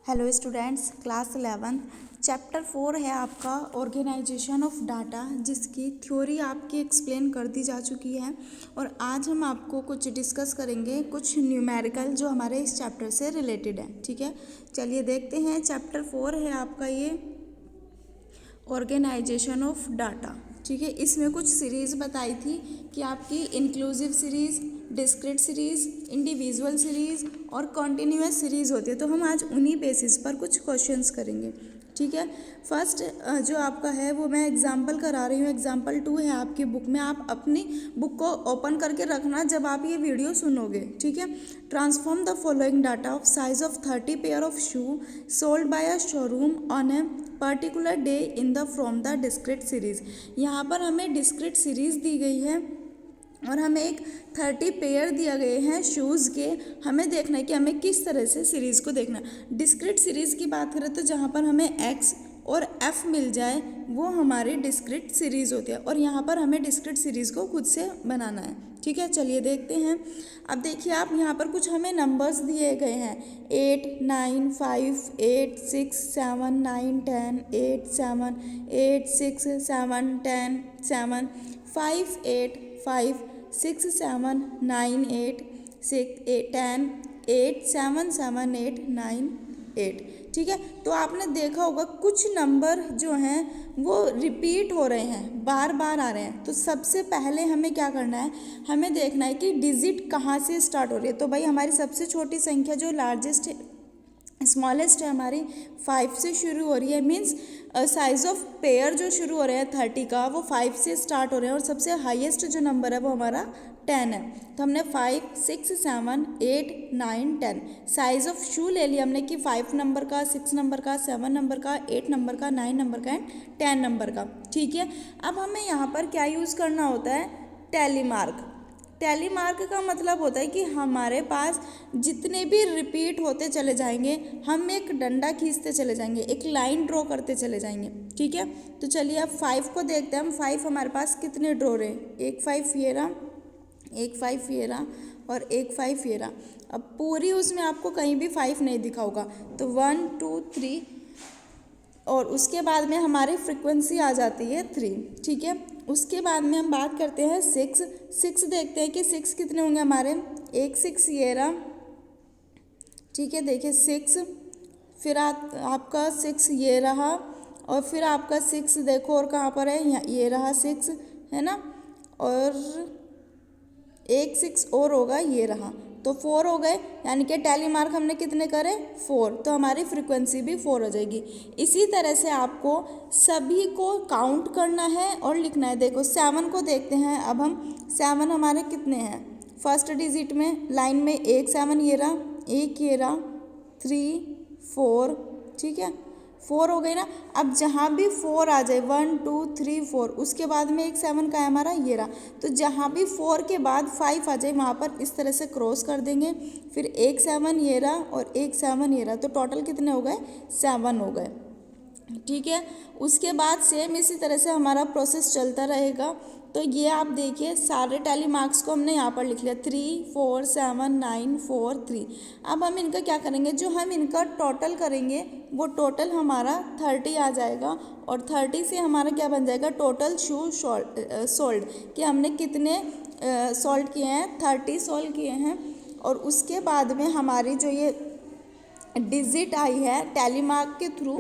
Hello students, class 11 chapter 4 है आपका organisation of data, जिसकी थ्योरी आपकी एक्सप्लेन कर दी जा चुकी है। और आज हम आपको कुछ डिस्कस करेंगे, कुछ न्यूमेरिकल जो हमारे इस चैप्टर से रिलेटेड है। ठीक है, चलिए देखते हैं। चैप्टर 4 है आपका ये ऑर्गेनाइजेशन ऑफ डाटा। ठीक है, इसमें कुछ सीरीज़ बताई थी कि आपकी inclusive series, discrete series, individual series और कॉन्टिन्यूअस सीरीज़ होती है। तो हम आज उन्हीं बेसिस पर कुछ क्वेश्चंस करेंगे। ठीक है, फर्स्ट जो आपका है वो मैं एग्जाम्पल करा रही हूँ। एग्जाम्पल 2 है आपकी बुक में। आप अपनी बुक को ओपन करके रखना जब आप ये वीडियो सुनोगे। ठीक है, transform the following data of size of 30 pair of shoe sold by a showroom on a particular day in the from the discrete series. यहाँ पर हमें डिस्क्रीट सीरीज़ दी गई है और हमें एक 30 पेयर दिया गए हैं शूज़ के। हमें देखना है कि हमें किस तरह से सीरीज़ को देखना है। डिस्क्रीट सीरीज़ की बात करें तो जहाँ पर हमें एक्स और एफ मिल जाए वो हमारी डिस्क्रीट सीरीज़ होती है, और यहाँ पर हमें डिस्क्रीट सीरीज़ को खुद से बनाना है। ठीक है, चलिए देखते हैं। अब देखिए आप, यहाँ पर कुछ हमें नंबर्स दिए गए हैं 8, 9, 5, 8, 6, 7, 9, 10, 8, 7, 8, 6, 7, 10, 7, 5, 8, 5, 6, 7, 9, 8, 6, 8, 10, 8, 7, 7, 8, 9, 8। ठीक है, तो आपने देखा होगा कुछ नंबर जो हैं वो रिपीट हो रहे हैं, बार बार आ रहे हैं। तो सबसे पहले हमें क्या करना है, हमें देखना है कि डिजिट कहाँ से स्टार्ट हो रही है। तो भाई हमारी सबसे छोटी संख्या जो लार्जेस्ट स्मॉलेस्ट है हमारी 5 से शुरू हो रही है। मीन्स साइज ऑफ पेयर जो शुरू हो रहे हैं 30 का वो 5 से स्टार्ट हो रहे हैं, और सबसे हाईएस्ट जो नंबर है वो हमारा 10 है। तो हमने 5, 6, 7, 8, 9, 10 साइज ऑफ शू ले लिया हमने कि 5 नंबर का, 6 नंबर का, 7 नंबर का, 8 नंबर का, 9 नंबर का एंड 10 नंबर का। ठीक है, अब हमें यहाँ पर क्या यूज़ करना होता है, टैली मार्क। टैली मार्क का मतलब होता है कि हमारे पास जितने भी रिपीट होते चले जाएंगे, हम एक डंडा खींचते चले जाएंगे, एक लाइन ड्रॉ करते चले जाएंगे। ठीक है, तो चलिए अब 5 को देखते हैं हम। 5 हमारे पास कितने ड्रॉ रहे, एक 5 ये रहा, एक 5 ये रहा और एक 5 ये रहा। अब पूरी उसमें आपको कहीं भी 5 नहीं दिखा होगा, तो 1, 2, 3 और उसके बाद में हमारी फ्रीक्वेंसी आ जाती है 3। ठीक है, उसके बाद में हम बात करते हैं 6 देखते हैं कि 6 कितने होंगे हमारे। एक 6 ये रहा। ठीक है, देखिए 6, फिर आपका 6 ये रहा, और फिर आपका 6 देखो और कहाँ पर है, यहाँ ये रहा 6 है ना, और एक 6 और होगा, ये रहा। तो 4 हो गए, यानी कि टैली मार्क हमने कितने करे, 4। तो हमारी फ्रीक्वेंसी भी 4 हो जाएगी। इसी तरह से आपको सभी को काउंट करना है और लिखना है। देखो 7 को देखते हैं अब हम। 7 हमारे कितने हैं, फर्स्ट डिजिट में लाइन में एक 7 ये रहा, एक ये रहा, 3, 4। ठीक है, 4 हो गई ना। अब जहाँ भी 4 आ जाए, 1, 2, 3, 4, उसके बाद में एक 7 का है हमारा, ये रहा। तो जहाँ भी 4 के बाद 5 आ जाए वहाँ पर इस तरह से क्रॉस कर देंगे। फिर एक 7 ये रहा और एक 7 ये रहा, तो टोटल कितने हो गए, 7 हो गए। ठीक है, उसके बाद सेम इसी तरह से हमारा प्रोसेस चलता रहेगा। तो ये आप देखिए सारे टैली मार्क्स को हमने यहाँ पर लिख लिया, 3, 4, 7, 9, 4, 3। अब हम इनका क्या करेंगे, जो हम इनका टोटल करेंगे वो टोटल हमारा 30 आ जाएगा, और 30 से हमारा क्या बन जाएगा, टोटल शू सोल्ड, कि हमने कितने सोल्ड किए हैं, 30 सोल्ड किए हैं। और उसके बाद में हमारी जो ये डिजिट आई है टैली मार्क के थ्रू,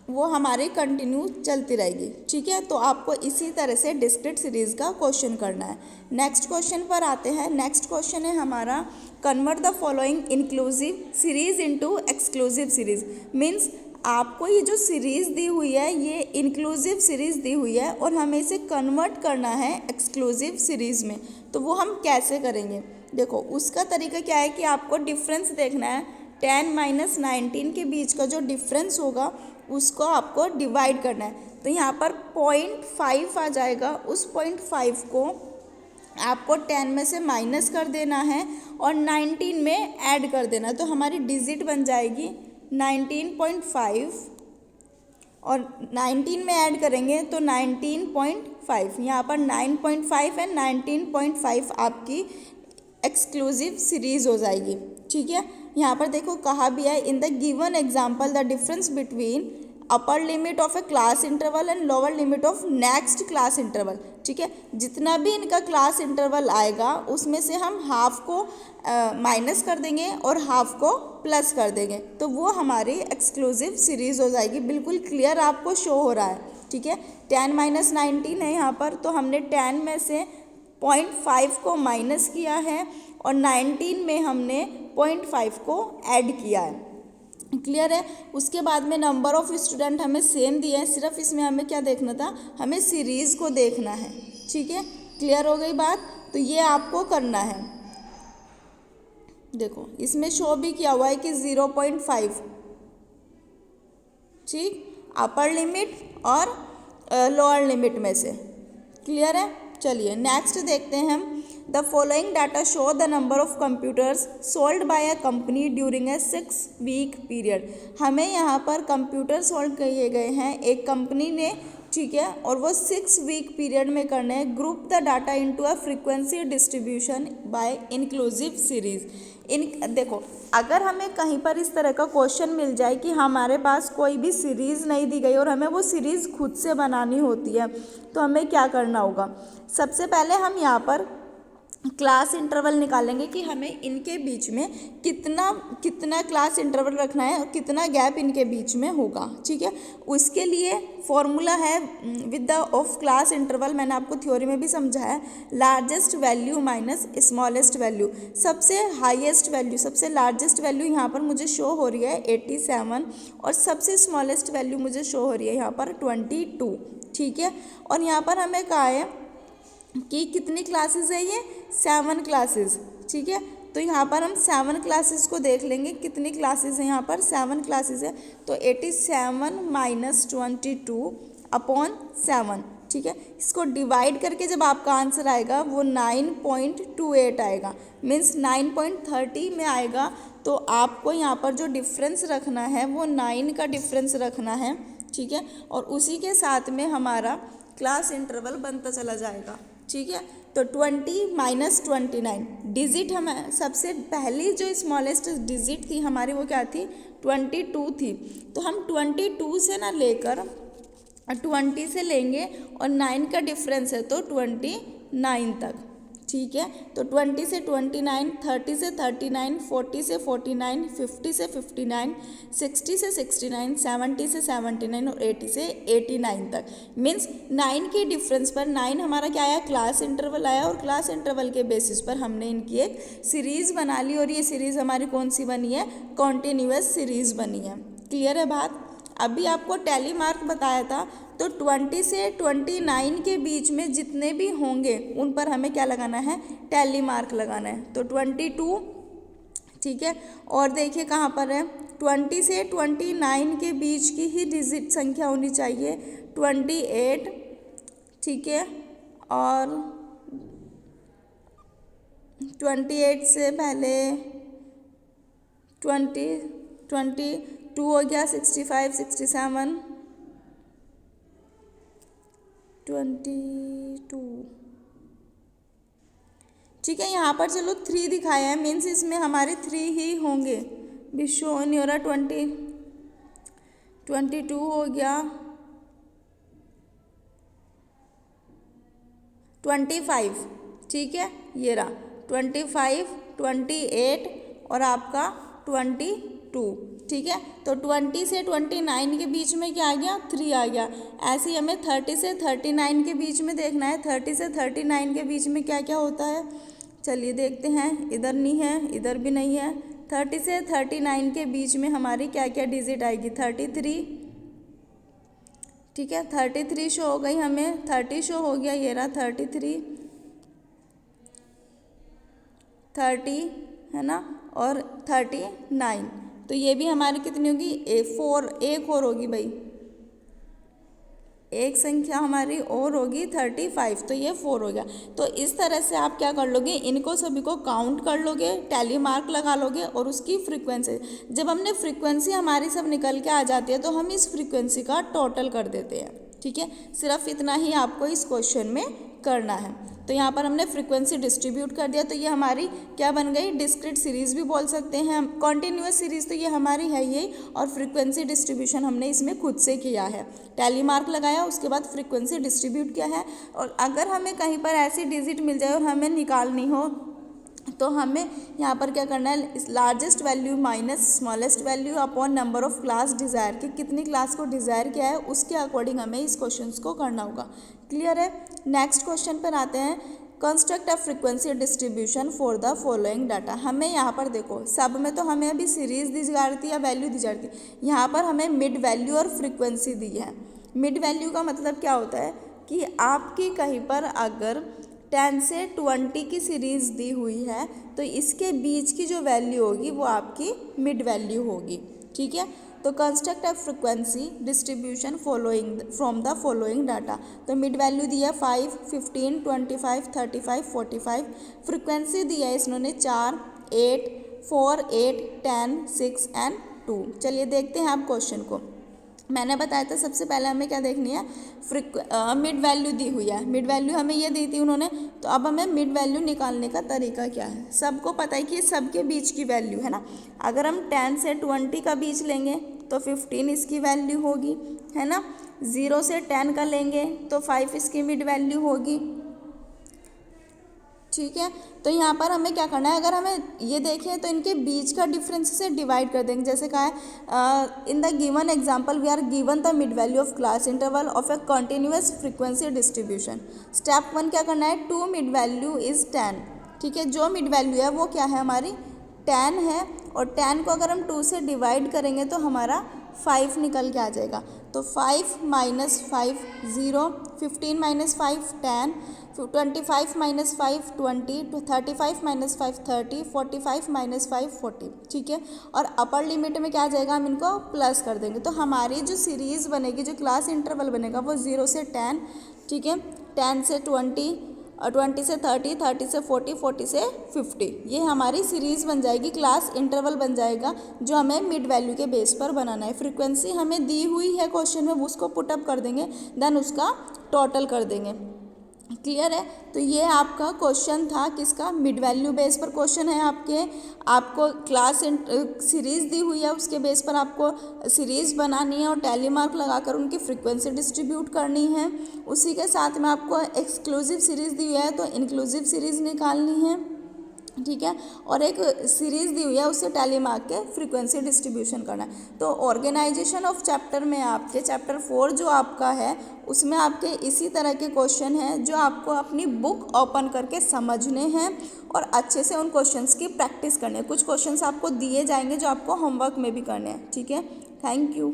वो हमारी कंटिन्यू चलती रहेगी। ठीक है, तो आपको इसी तरह से डिस्क्रीट सीरीज़ का क्वेश्चन करना है। नेक्स्ट क्वेश्चन पर आते हैं। नेक्स्ट क्वेश्चन है हमारा, convert the following inclusive series into exclusive series. Means आपको ये जो सीरीज़ दी हुई है ये इंक्लूसिव सीरीज़ दी हुई है, और हमें इसे कन्वर्ट करना है एक्सक्लूसिव सीरीज़ में। तो वो हम कैसे करेंगे, देखो उसका तरीका क्या है कि आपको डिफरेंस देखना है। 10 - 19 के बीच का जो डिफरेंस होगा उसको आपको डिवाइड करना है। तो यहाँ पर 0.5 आ जाएगा, उस 0.5 को आपको 10 में से माइनस कर देना है और 19 में ऐड कर देना है। तो हमारी डिजिट बन जाएगी 19.5, और 19 में ऐड करेंगे तो 19.5। यहाँ पर 9.5 है, 19.5 आपकी एक्सक्लूसिव सीरीज़ हो जाएगी। ठीक है, यहाँ पर देखो कहा भी है in the given example the difference between upper limit of A class interval and lower limit of next class interval. ठीक है, जितना भी इनका क्लास इंटरवल आएगा उसमें से हम हाफ को माइनस कर देंगे और हाफ को प्लस कर देंगे, तो वो हमारी एक्सक्लूसिव सीरीज हो जाएगी। बिल्कुल क्लियर आपको शो हो रहा है। ठीक है, 10 - 19 है यहाँ पर, तो हमने 10 में से 0.5 को माइनस किया है और 19 में हमने 0.5 को ऐड किया है। क्लियर है। उसके बाद में नंबर ऑफ स्टूडेंट हमें सेम दिए हैं, सिर्फ इसमें हमें क्या देखना था, हमें सीरीज़ को देखना है। ठीक है, क्लियर हो गई बात। तो ये आपको करना है। देखो इसमें शो भी किया हुआ है कि 0.5, ठीक, अपर लिमिट और लोअर लिमिट में से। क्लियर है। चलिए नेक्स्ट देखते हैं हम। The following data show the number of computers sold by a company during a 6 week period. हमें यहाँ पर कंप्यूटर सोल्ड किए गए हैं एक कंपनी ने, ठीक है, और वो 6 वीक पीरियड में करने हैं। Group the data into a frequency distribution by inclusive series. देखो अगर हमें कहीं पर इस तरह का क्वेश्चन मिल जाए कि हमारे पास कोई भी सीरीज़ नहीं दी गई और हमें वो सीरीज़ खुद से बनानी होती है, तो हमें क्या करना होगा। सबसे पहले हम यहाँ पर क्लास इंटरवल निकालेंगे कि हमें इनके बीच में कितना क्लास इंटरवल रखना है और कितना गैप इनके बीच में होगा। ठीक है, उसके लिए फॉर्मूला है with the of class interval, मैंने आपको थ्योरी में भी समझाया है, largest value minus smallest value. सबसे हाईएस्ट वैल्यू, सबसे लार्जेस्ट वैल्यू यहाँ पर मुझे शो हो रही है 87 और सबसे स्मॉलेस्ट वैल्यू मुझे शो हो रही है यहाँ पर 22। ठीक है, और यहाँ पर हमें कहा है कि कितनी क्लासेस है, ये 7 क्लासेस। ठीक है, तो यहाँ पर हम 7 क्लासेस को देख लेंगे, कितनी क्लासेस हैं यहाँ पर, 7 क्लासेस है। तो 87 - 22 अपॉन 7। ठीक है, इसको डिवाइड करके जब आपका आंसर आएगा वो 9.28 आएगा, मीन्स 9.30 में आएगा। तो आपको यहाँ पर जो डिफरेंस रखना है वो 9 का डिफरेंस रखना है। ठीक है, और उसी के साथ में हमारा क्लास इंटरवल बनता चला जाएगा। ठीक है, तो 20 - 29 डिजिट हमें सबसे पहली जो स्मॉलेस्ट डिजिट थी हमारी वो क्या थी, 22 थी। तो हम 22 से ना लेकर 20 से लेंगे और 9 का डिफरेंस है तो 29 तक। ठीक है, तो 20 से 29, 30 से 39, 40 से 49, 50 से 59, 60 से 69, 70 से 79 और 80 से 89 तक। मीन्स 9 के डिफरेंस पर 9 हमारा क्या आया, क्लास इंटरवल आया, और क्लास इंटरवल के बेसिस पर हमने इनकी एक सीरीज़ बना ली और ये सीरीज़ हमारी कौन सी बनी है, कॉन्टिन्यूअस सीरीज़ बनी है। क्लियर है बात। अभी आपको टैली मार्क बताया था, तो 20 से 29 के बीच में जितने भी होंगे उन पर हमें क्या लगाना है, टैली मार्क लगाना है। तो 22, ठीक है, और देखिए कहाँ पर है, 20 से 29 के बीच की ही डिजिट संख्या होनी चाहिए, 28। ठीक है, और 28 से पहले 22 हो गया, 65, 67, 22। ठीक है, यहाँ पर चलो 3 दिखाया है, मीन्स इसमें हमारे 3 ही होंगे, भी शो नहीं हो रहा। 22 हो गया, 25। ठीक है, ये रहा 25, 28 और आपका 22। ठीक है, तो 20 से 29 के बीच में क्या आ गया, 3 आ गया। ऐसे ही हमें 30 से 39 के बीच में देखना है, 30 से 39 के बीच में क्या क्या होता है, चलिए देखते हैं। इधर नहीं है, इधर भी नहीं है। 30 से 39 के बीच में हमारी क्या क्या डिजिट आएगी, 33। ठीक है, 33 शो हो गई हमें, 30 शो हो गया, ये रहा 33, 30 है ना, और 39। तो ये भी हमारी कितनी होगी, 4, एक और होगी भाई, एक संख्या हमारी और होगी 35, तो ये 4 हो गया। तो इस तरह से आप क्या कर लोगे, इनको सभी को काउंट कर लोगे, टैली मार्क लगा लोगे और उसकी फ्रीक्वेंसी, जब हमने फ्रीक्वेंसी हमारी सब निकल के आ जाती है तो हम इस फ्रीक्वेंसी का टोटल कर देते हैं। ठीक है, सिर्फ इतना ही आपको इस क्वेश्चन में करना है। तो यहाँ पर हमने फ्रीक्वेंसी डिस्ट्रीब्यूट कर दिया, तो ये हमारी क्या बन गई, डिस्क्रीट सीरीज़ भी बोल सकते हैं हम। कॉन्टिन्यूस सीरीज़ तो ये हमारी है यही, और फ्रीक्वेंसी डिस्ट्रीब्यूशन हमने इसमें खुद से किया है, टैली मार्क लगाया, उसके बाद फ्रीक्वेंसी डिस्ट्रीब्यूट किया है। और अगर हमें कहीं पर ऐसी डिजिट मिल जाए और हमें निकालनी हो तो हमें यहाँ पर क्या करना है, largest value minus smallest value upon number of class desire, कि कितनी क्लास को डिज़ायर किया है उसके अकॉर्डिंग हमें इस क्वेश्चन को करना होगा। क्लियर है। नेक्स्ट क्वेश्चन पर आते हैं, construct a frequency distribution for the following data. हमें यहाँ पर देखो, सब में तो हमें अभी सीरीज़ दी जा रही थी या वैल्यू दी जा रही थी, यहाँ पर हमें मिड वैल्यू और फ्रीक्वेंसी दी है। मिड वैल्यू का मतलब क्या होता है कि आपकी कहीं पर अगर 10 से 20 की सीरीज़ दी हुई है तो इसके बीच की जो वैल्यू होगी वो आपकी मिड वैल्यू होगी। ठीक है, तो construct a frequency distribution following from the following data. तो मिड वैल्यू दिया 5, 15, 25, 35, 45। फ्रीक्वेंसी दिया है इन्होंने 4, 8, 4, 8, 10, 6 एंड 2। चलिए देखते हैं आप क्वेश्चन को। मैंने बताया था सबसे पहले हमें क्या देखनी है, मिड वैल्यू दी हुई है, मिड वैल्यू हमें ये दी थी उन्होंने, तो अब हमें मिड वैल्यू निकालने का तरीका क्या है। सबको पता है कि ये सबके बीच की वैल्यू है ना। अगर हम 10 से 20 का बीच लेंगे तो 15 इसकी वैल्यू होगी, है ना। 0 से 10 का लेंगे तो 5 इसकी मिड वैल्यू होगी। ठीक है, तो यहाँ पर हमें क्या करना है, अगर हमें ये देखें तो इनके बीच का डिफरेंस से डिवाइड कर देंगे। जैसे कहा है in the given example we are given the mid value of class interval of a continuous frequency distribution. Step 1 क्या करना है, 2 मिड वैल्यू इज 10। ठीक है, जो मिड वैल्यू है वो क्या है हमारी 10 है, और 10 को अगर हम 2 से डिवाइड करेंगे तो हमारा 5 निकल के आ जाएगा। तो 5 minus 5 0, 15 minus 5 10, 25 minus 5 20, 35 minus 5 30, 45 minus 5 40। ठीक है, और अपर लिमिट में क्या आ जाएगा, हम इनको प्लस कर देंगे। तो हमारी जो सीरीज़ बनेगी, जो क्लास इंटरवल बनेगा वो 0 से 10, ठीक है, 10 से 20 और 20 से 30, 30 से 40, 40 से 50। ये हमारी सीरीज़ बन जाएगी, क्लास इंटरवल बन जाएगा, जो हमें मिड वैल्यू के बेस पर बनाना है। फ्रीक्वेंसी हमें दी हुई है क्वेश्चन में, उसको पुटअप कर देंगे, देन उसका टोटल कर देंगे। क्लियर है। तो ये आपका क्वेश्चन था किसका, मिड वैल्यू बेस पर क्वेश्चन है आपको क्लास सीरीज़ दी हुई है, उसके बेस पर आपको सीरीज़ बनानी है और टैली मार्क लगाकर उनकी फ्रीक्वेंसी डिस्ट्रीब्यूट करनी है। उसी के साथ में आपको एक्सक्लूसिव सीरीज़ दी हुई है तो इंक्लूसिव सीरीज़ निकालनी है। ठीक है, और एक सीरीज़ दी हुई है उससे टैली मार्क के फ्रीक्वेंसी डिस्ट्रीब्यूशन करना है। तो ऑर्गेनाइजेशन ऑफ चैप्टर में आपके चैप्टर 4 जो आपका है उसमें आपके इसी तरह के क्वेश्चन हैं जो आपको अपनी बुक ओपन करके समझने हैं और अच्छे से उन क्वेश्चंस की प्रैक्टिस करनी है। कुछ क्वेश्चंस आपको दिए जाएंगे जो आपको होमवर्क में भी करने हैं। ठीक है, थैंक यू।